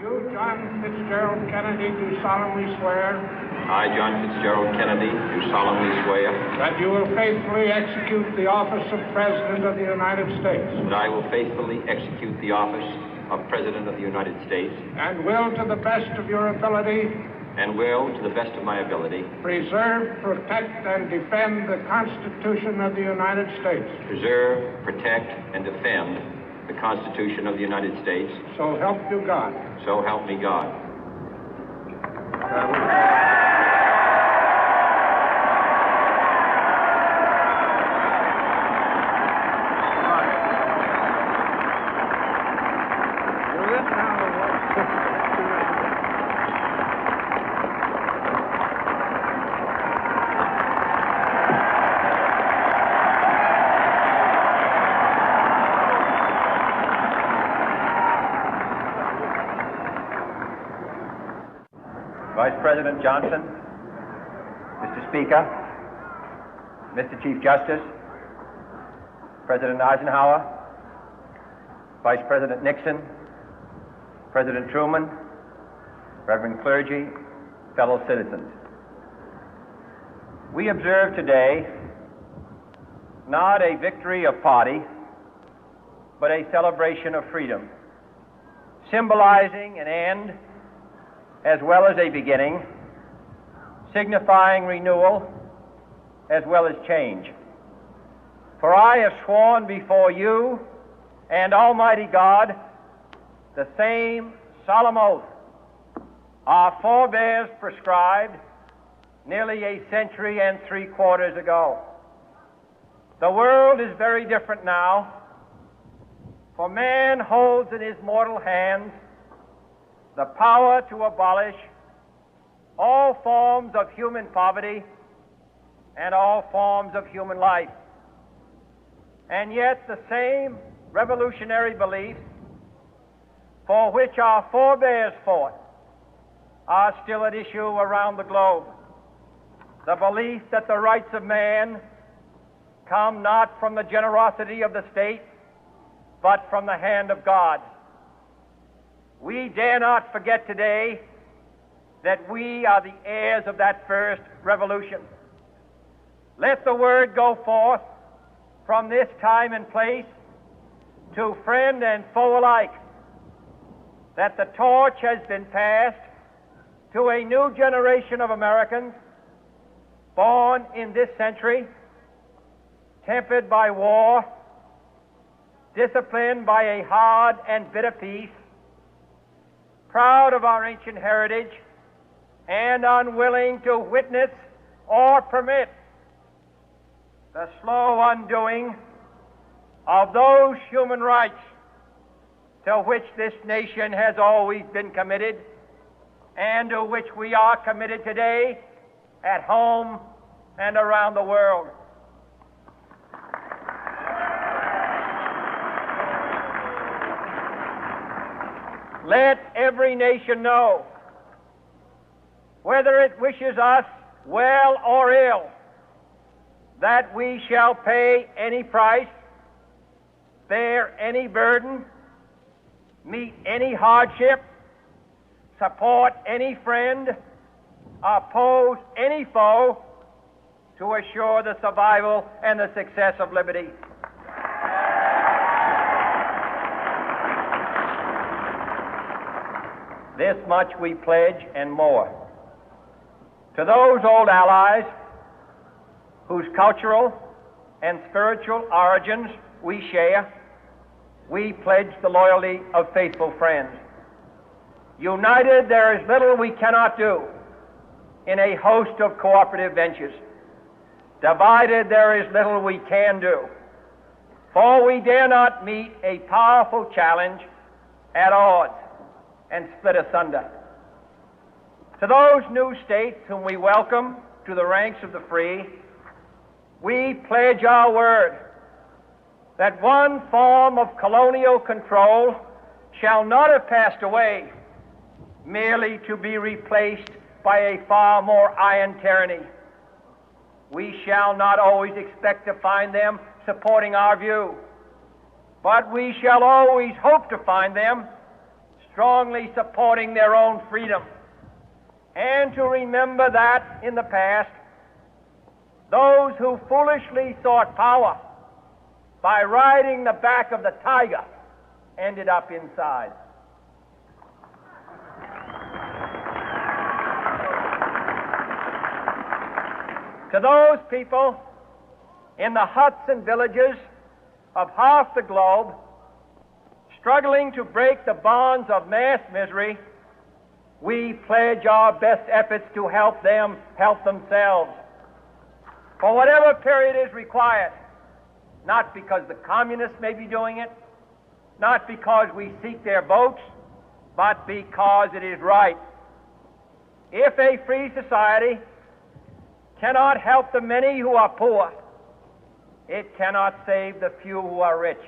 You, John Fitzgerald Kennedy, do solemnly swear. I, John Fitzgerald Kennedy, do solemnly swear. That you will faithfully execute the office of President of the United States. That I will faithfully execute the office of President of the United States. And will, to the best of your ability. And will, to the best of my ability. Preserve, protect, and defend the Constitution of the United States. Preserve, protect, and defend the Constitution of the United States. So help you God. So help me God. Vice President Johnson, Mr. Speaker, Mr. Chief Justice, President Eisenhower, Vice President Nixon, President Truman, Reverend clergy, fellow citizens. We observe today not a victory of party, but a celebration of freedom, symbolizing an end as well as a beginning, signifying renewal as well as change. For I have sworn before you and Almighty God the same solemn oath our forebears prescribed nearly a century and 3/4 ago. The world is very different now, for man holds in his mortal hands the power to abolish all forms of human poverty and all forms of human life. And yet the same revolutionary beliefs for which our forebears fought are still at issue around the globe. The belief that the rights of man come not from the generosity of the state, but from the hand of God. We dare not forget today that we are the heirs of that first revolution. Let the word go forth from this time and place to friend and foe alike that the torch has been passed to a new generation of Americans born in this century, tempered by war, disciplined by a hard and bitter peace, proud of our ancient heritage, and unwilling to witness or permit the slow undoing of those human rights to which this nation has always been committed and to which we are committed today at home and around the world. Let every nation know, whether it wishes us well or ill, that we shall pay any price, bear any burden, meet any hardship, support any friend, oppose any foe to assure the survival and the success of liberty. This much we pledge and more. To those old allies whose cultural and spiritual origins we share, we pledge the loyalty of faithful friends. United, there is little we cannot do in a host of cooperative ventures. Divided, there is little we can do, for we dare not meet a powerful challenge at odds and split asunder. To those new states whom we welcome to the ranks of the free, we pledge our word that one form of colonial control shall not have passed away merely to be replaced by a far more iron tyranny. We shall not always expect to find them supporting our view, but we shall always hope to find them strongly supporting their own freedom, and to remember that in the past, those who foolishly sought power by riding the back of the tiger ended up inside. To those people in the huts and villages of half the globe struggling to break the bonds of mass misery, we pledge our best efforts to help them help themselves for whatever period is required, not because the communists may be doing it, not because we seek their votes, but because it is right. If a free society cannot help the many who are poor, it cannot save the few who are rich.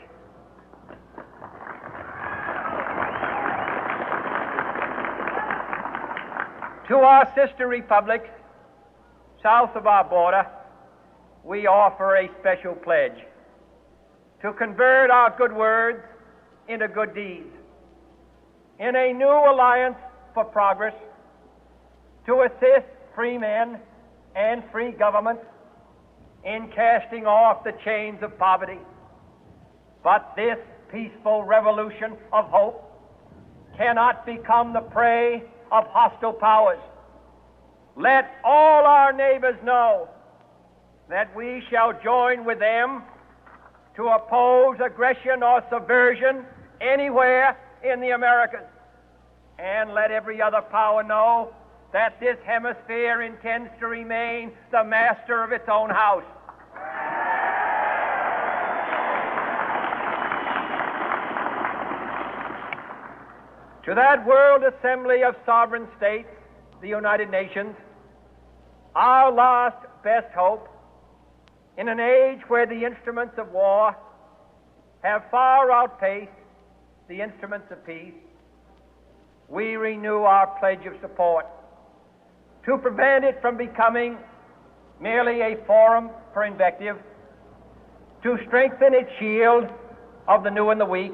To our sister republics south of our border, we offer a special pledge to convert our good words into good deeds, in a new alliance for progress, to assist free men and free governments in casting off the chains of poverty. But this peaceful revolution of hope cannot become the prey of hostile powers. Let all our neighbors know that we shall join with them to oppose aggression or subversion anywhere in the Americas. And let every other power know that this hemisphere intends to remain the master of its own house. To that World Assembly of Sovereign States, the United Nations, our last best hope, in an age where the instruments of war have far outpaced the instruments of peace, we renew our pledge of support to prevent it from becoming merely a forum for invective, to strengthen its shield of the new and the weak,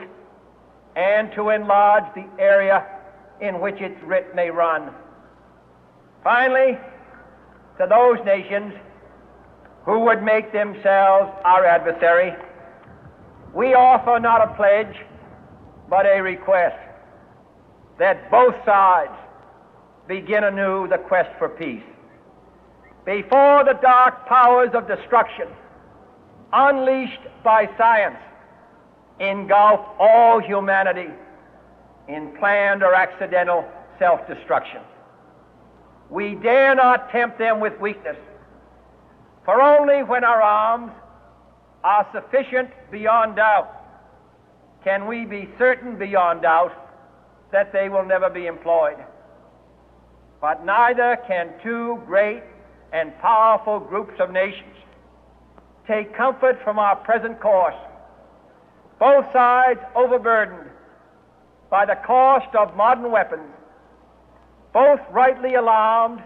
and to enlarge the area in which its writ may run. Finally, to those nations who would make themselves our adversary, we offer not a pledge, but a request that both sides begin anew the quest for peace. Before the dark powers of destruction, unleashed by science, engulf all humanity in planned or accidental self-destruction, we dare not tempt them with weakness, for only when our arms are sufficient beyond doubt can we be certain beyond doubt that they will never be employed. But neither can two great and powerful groups of nations take comfort from our present course, both sides overburdened by the cost of modern weapons, both rightly alarmed